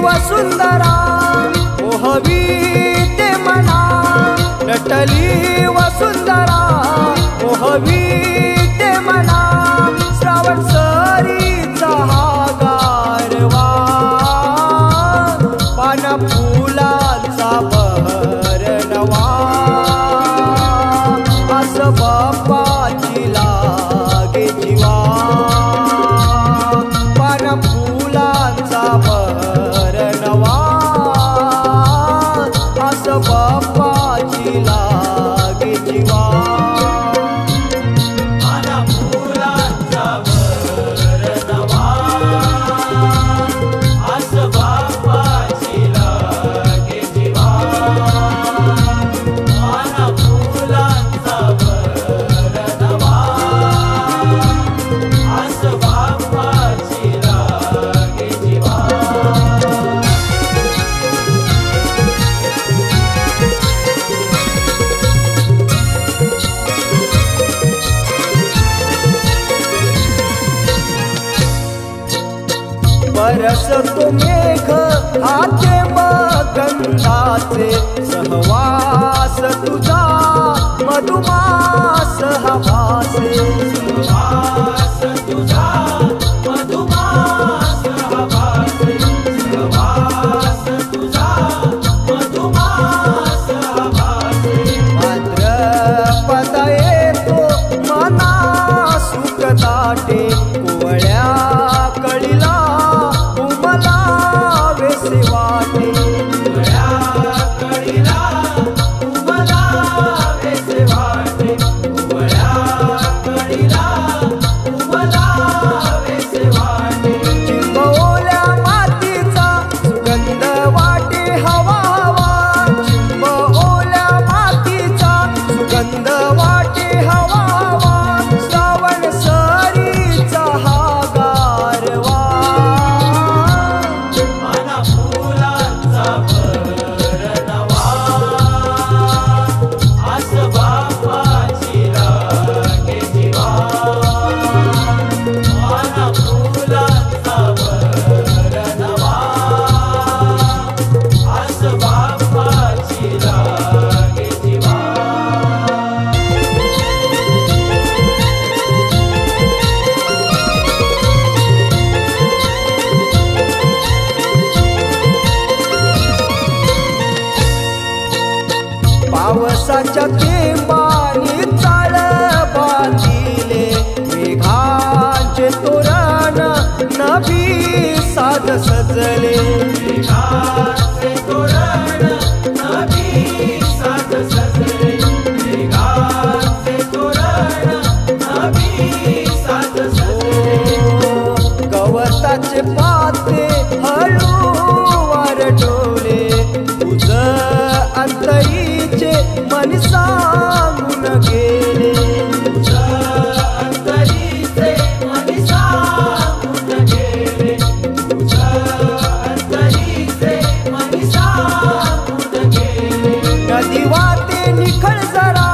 वसुंधरा मोहवी ते मना नटली वसुंधरा मोहवी ते मना श्रावण सरीचा हा गारवा पान फुलांचा बहर नवा आस बाप्पाची लागे जीवा पान फुलांचा बहर नवा आस बाप्पाची लागे जीवा बरसतो मेघ हाते गंधाचे सहवास तुझा मधुमास हवासे सहवास तुझा मधुमास हवासे सहवास तुझा मधुमास हवासे भाद्रपद येतो मना सुख दाटे कोवळ्या कळीला वाटे कळीला उमला वेसे वाटे कळीला उमला वेसे वाटे चिंबवल्या मातीचा सुगंध वाटे हवा हवा चिंबवल्या मातीचा सुगंध वाटे हवा हवा श्रावण सरीचा हा गारवा पावसाच्या थेंबांनी चाळ बांधिले मेघांचे तोरण नभी साज सजले मेघांचे तोरण नभी साज सजले मेघांचे तोरण नभी साज सजले गवताचे पाते हळूवार डोले तुझ अंतरी मन सांगून गेले अंतरीचे मन सांगून गेले अंतरीचे मन सांगून गेले नदी वाटे निखळ जरा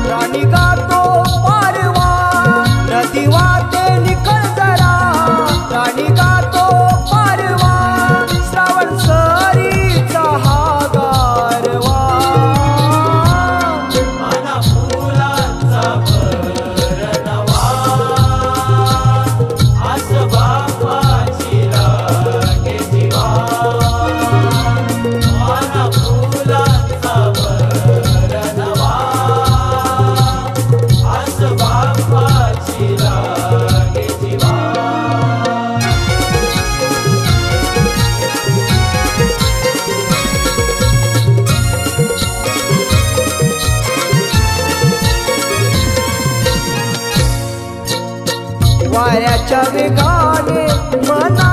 राणी गातो पारवा नदी वाटे निखळ जरा राणी गातो पारवा श्रावण सरीचा हा गारवा वाऱ्याच्या वेगाने मना